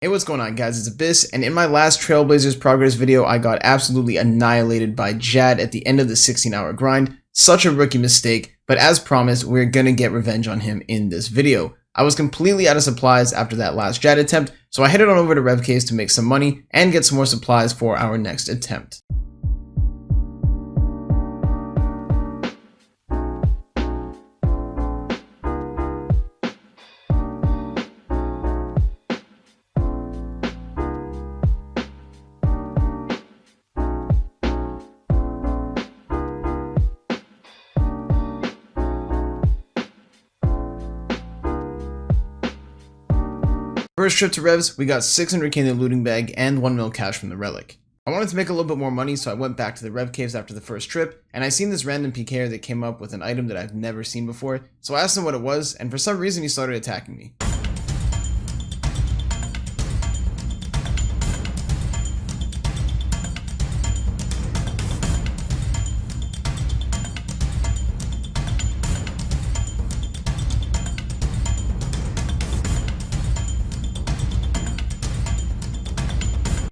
Hey, what's going on, guys? It's Abyss, and in my last Trailblazers progress video, I got absolutely annihilated by Jad at the end of the 16-hour grind. Such a rookie mistake, but as promised, we're gonna get revenge on him in this video. I was completely out of supplies after that last Jad attempt, so I headed on over to Rev Caves to make some money and get some more supplies for our next attempt. First trip to Revs, we got 600k in the looting bag and 1 mil cash from the relic. I wanted to make a little bit more money, so I went back to the Rev Caves after the first trip, and I seen this random PKer that came up with an item that I've never seen before, so I asked him what it was, and for some reason he started attacking me.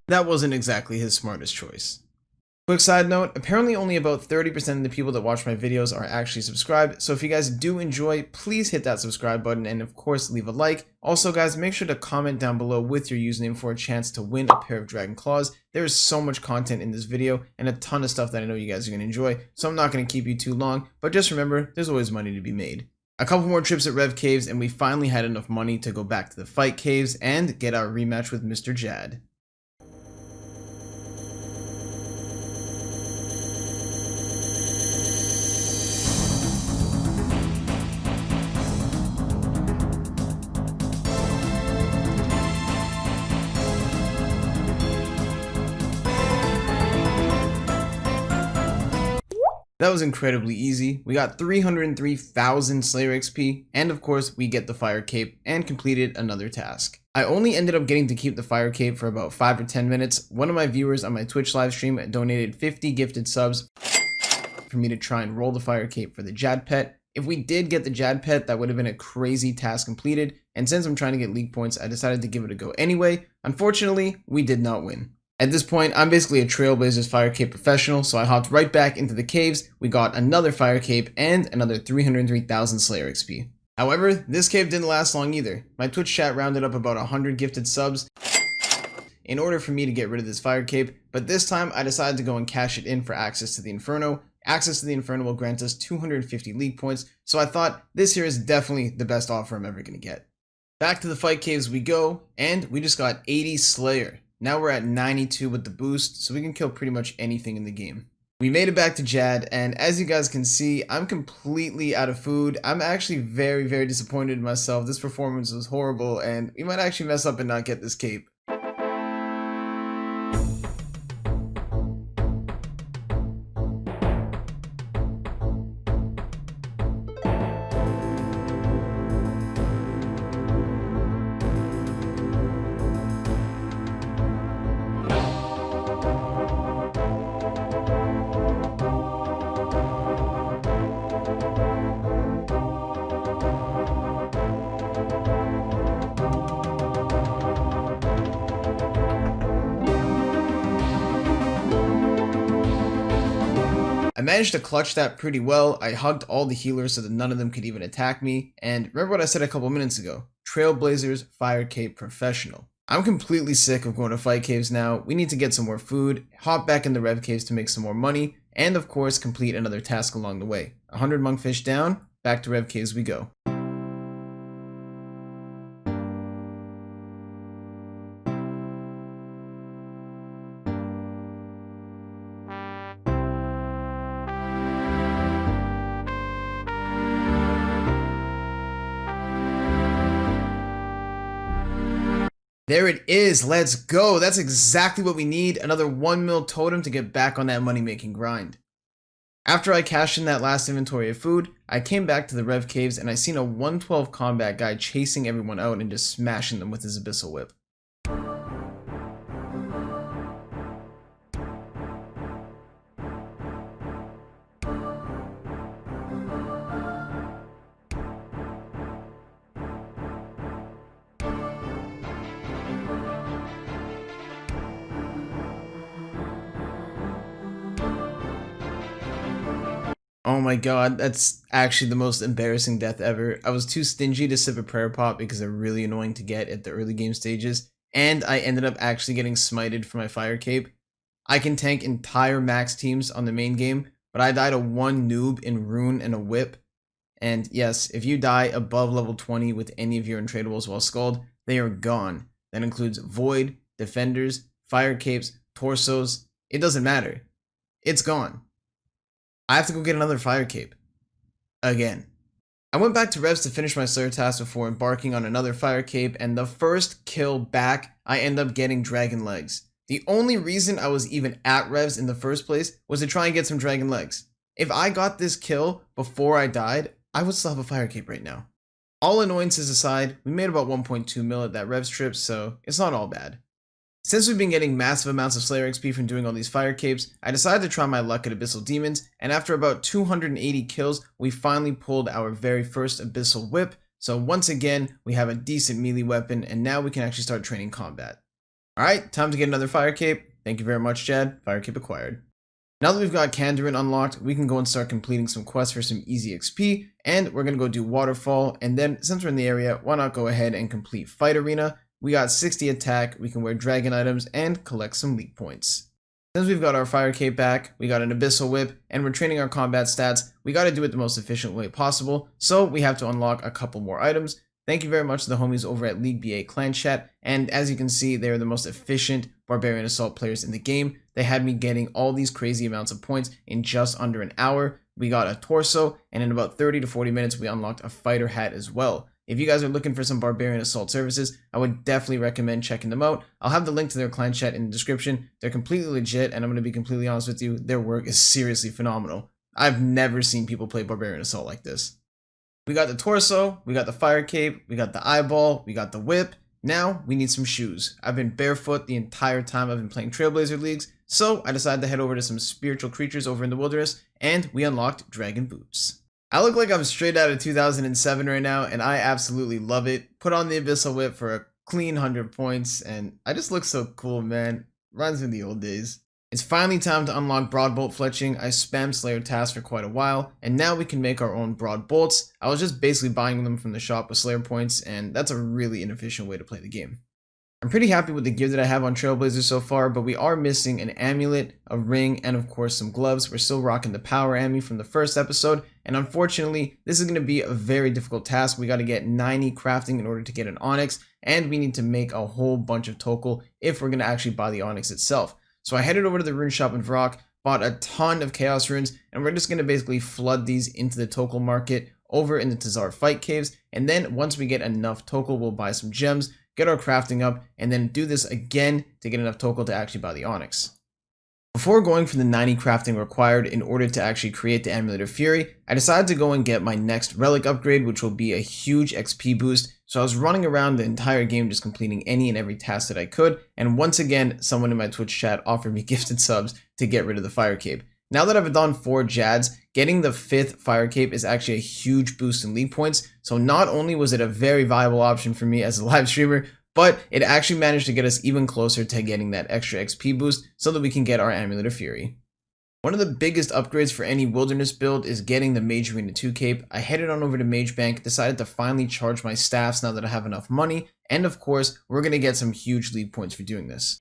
That wasn't exactly his smartest choice. Quick side note, apparently only about 30% of the people that watch my videos are actually subscribed, so if you guys do enjoy, please hit that subscribe button and of course leave a like. Also guys, make sure to comment down below with your username for a chance to win a pair of Dragon Claws. There is so much content in this video and a ton of stuff that I know you guys are going to enjoy, so I'm not going to keep you too long, but just remember, there's always money to be made. A couple more trips at Rev Caves and we finally had enough money to go back to the fight caves and get our rematch with Mr. Jad. That was incredibly easy. We got 303,000 Slayer XP, and of course we get the Fire Cape and completed another task. I only ended up getting to keep the Fire Cape for about 5 or 10 minutes. One of my viewers on my Twitch live stream donated 50 gifted subs for me to try and roll the Fire Cape for the Jad pet. If we did get the Jad pet, that would have been a crazy task completed, and since I'm trying to get league points, I decided to give it a go anyway. Unfortunately, we did not win. At this point, I'm basically a Trailblazers Fire Cape professional, so I hopped right back into the caves. We got another Fire Cape and another 303,000 Slayer XP. However, this cape didn't last long either. My Twitch chat rounded up about 100 gifted subs in order for me to get rid of this Fire Cape, but this time I decided to go and cash it in for access to the Inferno. Access to the Inferno will grant us 250 league points, so I thought this here is definitely the best offer I'm ever going to get. Back to the fight caves we go, and we just got 80 Slayer. Now we're at 92 with the boost, so we can kill pretty much anything in the game. We made it back to Jad, and as you guys can see, I'm completely out of food. I'm actually very, very disappointed in myself. This performance was horrible, and we might actually mess up and not get this cape. I managed to clutch that pretty well. I hugged all the healers so that none of them could even attack me. And remember what I said a couple minutes ago, Trailblazers Fire Cape Professional. I'm completely sick of going to fight caves now. We need to get some more food, hop back in the Rev Caves to make some more money, and of course complete another task along the way. 100 monkfish down, back to Rev Caves we go. There it is, let's go. That's exactly what we need, another 1 mil totem to get back on that money making grind. After I cashed in that last inventory of food, I came back to the Rev Caves and I seen a 112 combat guy chasing everyone out and just smashing them with his abyssal whip. Oh my god, that's actually the most embarrassing death ever. I was too stingy to sip a prayer pot because they're really annoying to get at the early game stages, and I ended up actually getting smited for my fire cape. I can tank entire max teams on the main game, but I died to one noob in rune and a whip. And yes, if you die above level 20 with any of your untradables while skulled, they are gone. That includes void, defenders, fire capes, torsos. It doesn't matter. It's gone. I have to go get another fire cape. Again. I went back to Revs to finish my Slayer task before embarking on another fire cape, and the first kill back, I end up getting dragon legs. The only reason I was even at Revs in the first place was to try and get some dragon legs. If I got this kill before I died, I would still have a fire cape right now. All annoyances aside, we made about 1.2 mil at that Revs trip, so it's not all bad. Since we've been getting massive amounts of Slayer XP from doing all these fire capes, I decided to try my luck at Abyssal Demons, and after about 280 kills, we finally pulled our very first Abyssal Whip, so once again, we have a decent melee weapon, and now we can actually start training combat. Alright, time to get another fire cape. Thank you very much, Chad. Fire cape acquired. Now that we've got Kandarin unlocked, we can go and start completing some quests for some easy XP, and we're going to go do Waterfall, and then since we're in the area, why not go ahead and complete Fight Arena. We got 60 attack, we can wear dragon items, and collect some league points. Since we've got our fire cape back, we got an abyssal whip, and we're training our combat stats, we got to do it the most efficient way possible, so we have to unlock a couple more items. Thank you very much to the homies over at League BA Clan Chat, and as you can see, they are the most efficient Barbarian Assault players in the game. They had me getting all these crazy amounts of points in just under an hour. We got a torso, and in about 30 to 40 minutes, we unlocked a fighter hat as well. If you guys are looking for some Barbarian Assault services, I would definitely recommend checking them out. I'll have the link to their clan chat in the description. They're completely legit, and I'm going to be completely honest with you, their work is seriously phenomenal. I've never seen people play Barbarian Assault like this. We got the torso, we got the fire cape, we got the eyeball, we got the whip. Now we need some shoes. I've been barefoot the entire time I've been playing Trailblazer leagues, so I decided to head over to some spiritual creatures over in the wilderness, and we unlocked dragon boots. I look like I'm straight out of 2007 right now, and I absolutely love it. Put on the Abyssal Whip for a clean 100 points, and I just look so cool, man. Reminds me of the old days. It's finally time to unlock broad bolt fletching. I spammed Slayer tasks for quite a while, and now we can make our own broad bolts. I was just basically buying them from the shop with Slayer points, and that's a really inefficient way to play the game. I'm pretty happy with the gear that I have on Trailblazer so far, but we are missing an amulet, a ring, and of course some gloves. We're still rocking the power ammy from the first episode, and unfortunately, this is going to be a very difficult task. We got to get 90 crafting in order to get an onyx, and we need to make a whole bunch of Tokul if we're going to actually buy the onyx itself. So I headed over to the rune shop in Vrok, bought a ton of chaos runes, and we're just going to basically flood these into the Tokul market over in the Tazar fight caves, and then once we get enough Tokul, we'll buy some gems, get our crafting up, and then do this again to get enough Tokul to actually buy the onyx. Before going for the 90 crafting required in order to actually create the Amulet of Fury, I decided to go and get my next relic upgrade, which will be a huge XP boost. So I was running around the entire game just completing any and every task that I could, and once again, someone in my Twitch chat offered me gifted subs to get rid of the fire cape. Now that I've done 4 Jads, getting the 5th fire cape is actually a huge boost in league points, so not only was it a very viable option for me as a live streamer, but it actually managed to get us even closer to getting that extra XP boost so that we can get our Amulet of Fury. One of the biggest upgrades for any wilderness build is getting the Mage Arena 2 cape. I headed on over to Mage Bank, decided to finally charge my staffs now that I have enough money, and of course, we're going to get some huge league points for doing this.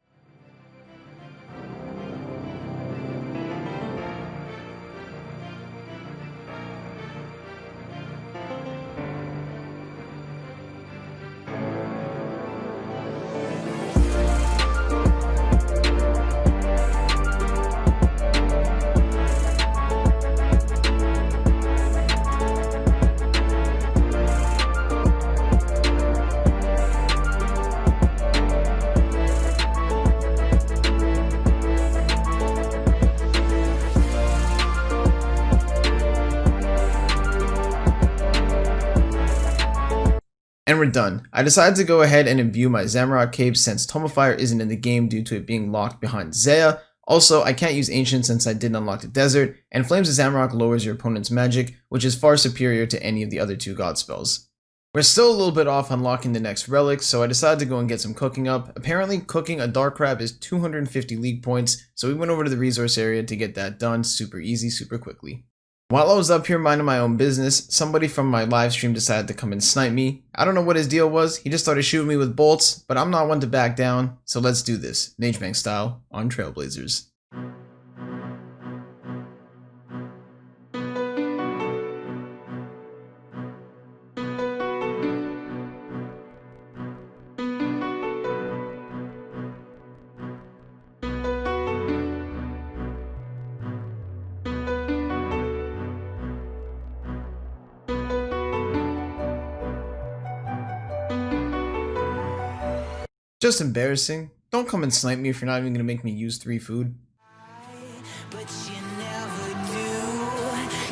And we're done. I decided to go ahead and imbue my Zamrock cape since Tomafire isn't in the game due to it being locked behind Zaya. Also, I can't use Ancient since I didn't unlock the Desert, and Flames of Zamrock lowers your opponent's magic, which is far superior to any of the other 2 god spells. We're still a little bit off unlocking the next relic, so I decided to go and get some cooking up. Apparently, cooking a dark crab is 250 league points, so we went over to the resource area to get that done super easy, super quickly. While I was up here minding my own business, somebody from my live stream decided to come and snipe me. I don't know what his deal was, he just started shooting me with bolts, but I'm not one to back down, so let's do this, Magebank style, on Trailblazers. Just embarrassing. Don't come and snipe me if you're not even gonna make me use 3 food. But you never do.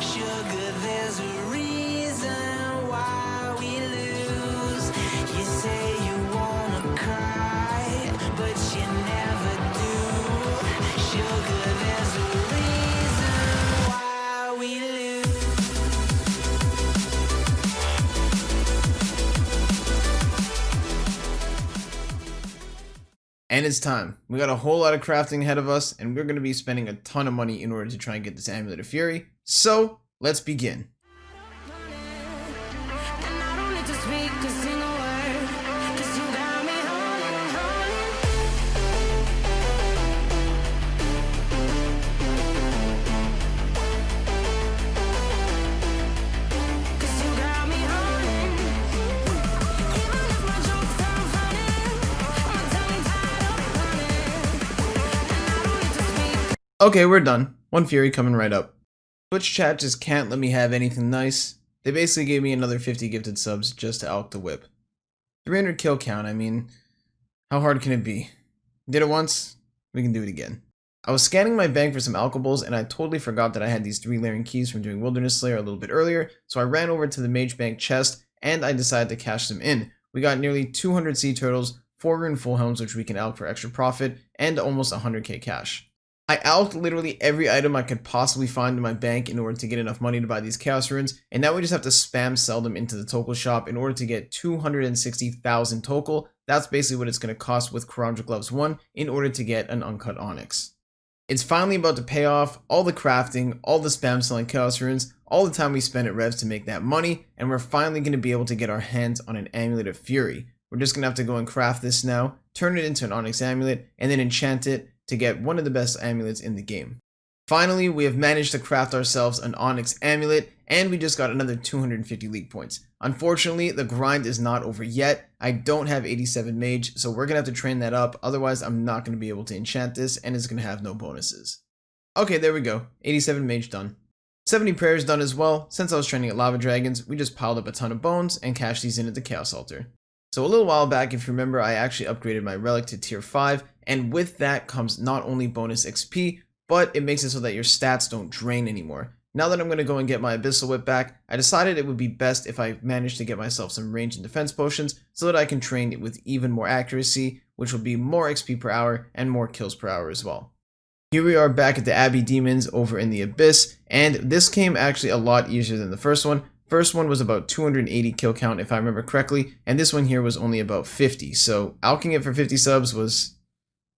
Sugar, there's a reason why we lose. You say you wanna cry, but you never do. Sugar, there's a reason why we lose. And it's time. We got a whole lot of crafting ahead of us, and we're going to be spending a ton of money in order to try and get this Amulet of Fury. So, let's begin. And I don't need to speak a single word, 'cause you got me holding. 'Cause you got me holding. Even if my jokes sound funny, my tongue tied up running. And I don't need to speak. Okay, we're done. 1 Fury coming right up. Twitch chat just can't let me have anything nice. They basically gave me another 50 gifted subs just to alk the whip. 300 kill count, I mean, how hard can it be? Did it once, we can do it again. I was scanning my bank for some alkables and I totally forgot that I had these 3 layering keys from doing Wilderness Slayer a little bit earlier, so I ran over to the Mage Bank chest and I decided to cash them in. We got nearly 200 sea turtles, 4 rune full helms which we can alk for extra profit, and almost 100k cash. I alked literally every item I could possibly find in my bank in order to get enough money to buy these chaos runes, and now we just have to spam sell them into the Tokul shop in order to get 260,000 Tokul. That's basically what it's going to cost with Karamja Gloves 1 in order to get an uncut onyx. It's finally about to pay off, all the crafting, all the spam selling chaos runes, all the time we spent at Revs to make that money, and we're finally going to be able to get our hands on an Amulet of Fury. We're just going to have to go and craft this now, turn it into an onyx amulet, and then enchant it to get one of the best amulets in the game. Finally, we have managed to craft ourselves an onyx amulet, and we just got another 250 league points. Unfortunately, the grind is not over yet. I don't have 87 mage, so we're gonna have to train that up, otherwise I'm not gonna be able to enchant this, and it's gonna have no bonuses. Okay, there we go, 87 mage done. 70 prayers done as well. Since I was training at lava dragons, we just piled up a ton of bones and cashed these in at the chaos altar. So a little while back, if you remember, I actually upgraded my relic to tier 5, and with that comes not only bonus XP, but it makes it so that your stats don't drain anymore. Now that I'm going to go and get my Abyssal Whip back, I decided it would be best if I managed to get myself some range and defense potions so that I can train it with even more accuracy, which will be more XP per hour and more kills per hour as well. Here we are back at the Abbey Demons over in the Abyss, and this came actually a lot easier than the first one. First one was about 280 kill count if I remember correctly, and this one here was only about 50, so alking it for 50 subs was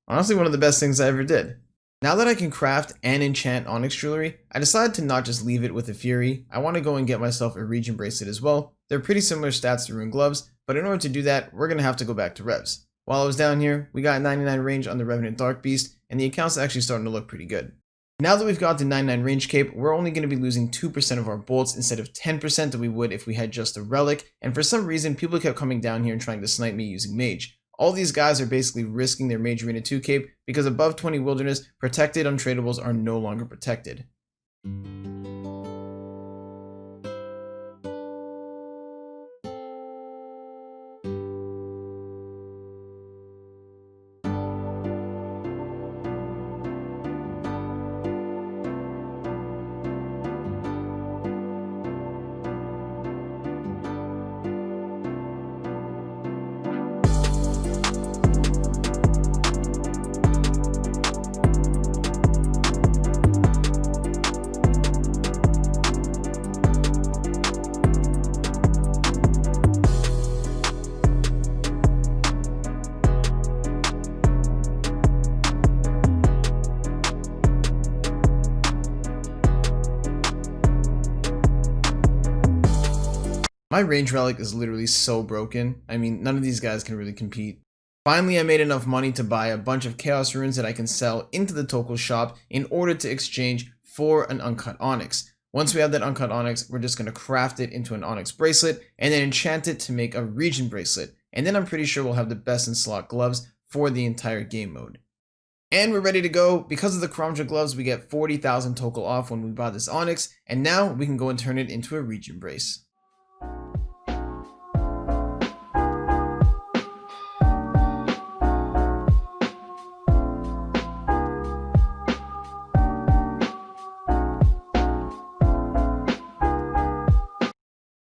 honestly one of the best things I ever did. Now that I can craft and enchant onyx jewelry, I decided to not just leave it with the Fury. I want to go and get myself a regen bracelet as well. They're pretty similar stats to rune gloves, but in order to do that, we're going to have to go back to Revs. While I was down here, we got 99 range on the Revenant Dark Beast, and the account's actually starting to look pretty good. Now that we've got the 99 range cape, we're only going to be losing 2% of our bolts instead of 10% that we would if we had just a relic, and for some reason people kept coming down here and trying to snipe me using mage. All these guys are basically risking their Mage Arena 2 cape because above 20 wilderness, protected untradables are no longer protected. My range relic is literally so broken. I mean, none of these guys can really compete. Finally, I made enough money to buy a bunch of chaos runes that I can sell into the Killppl shop in order to exchange for an uncut onyx. Once we have that uncut onyx, we're just going to craft it into an onyx bracelet and then enchant it to make a regen bracelet. And then I'm pretty sure we'll have the best in slot gloves for the entire game mode. And we're ready to go. Because of the Kramja gloves, we get 40,000 Killppl off when we buy this onyx. And now we can go and turn it into a regen brace.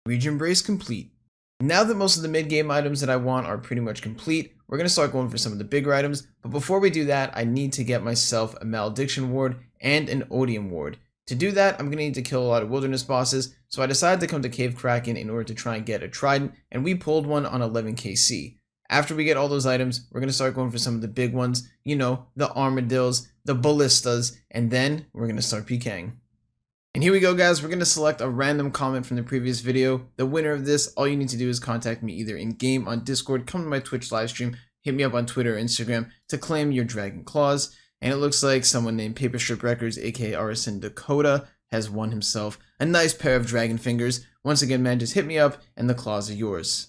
Regen brace complete. Now that most of the mid-game items that I want are pretty much complete, we're going to start going for some of the bigger items, but before we do that, I need to get myself a malediction ward and an odium ward. To do that, I'm going to need to kill a lot of wilderness bosses, so I decided to come to Cave Kraken in order to try and get a trident, and we pulled one on 11kc. After we get all those items, we're going to start going for some of the big ones, you know, the armadillos, the ballistas, and then we're going to start PKing. And here we go, guys. We're going to select a random comment from the previous video. The winner of this, all you need to do is contact me either in game on Discord, come to my Twitch livestream, hit me up on Twitter or Instagram to claim your dragon claws. And it looks like someone named Paper Strip Records, aka Arison Dakota, has won himself a nice pair of dragon fingers. Once again, man, just hit me up and the claws are yours.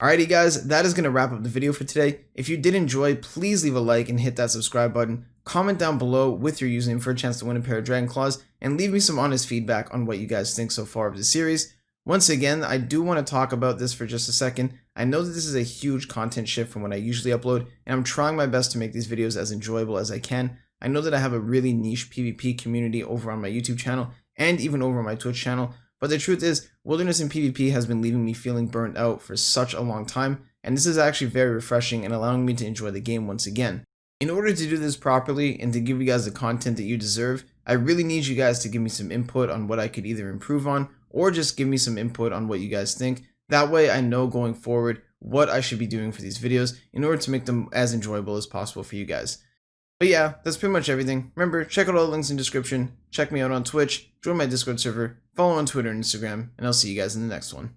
Alrighty, guys, that is going to wrap up the video for today. If you did enjoy, please leave a like and hit that subscribe button. Comment down below with your username for a chance to win a pair of dragon claws, and leave me some honest feedback on what you guys think so far of the series. Once again, I do want to talk about this for just a second. I know that this is a huge content shift from what I usually upload, and I'm trying my best to make these videos as enjoyable as I can. I know that I have a really niche PvP community over on my YouTube channel and even over on my Twitch channel, but the truth is, Wilderness and PvP has been leaving me feeling burnt out for such a long time, and this is actually very refreshing and allowing me to enjoy the game once again. In order to do this properly and to give you guys the content that you deserve, I really need you guys to give me some input on what I could either improve on or just give me some input on what you guys think. That way I know going forward what I should be doing for these videos in order to make them as enjoyable as possible for you guys. But yeah, that's pretty much everything. Remember, check out all the links in the description, check me out on Twitch, join my Discord server, follow on Twitter and Instagram, and I'll see you guys in the next one.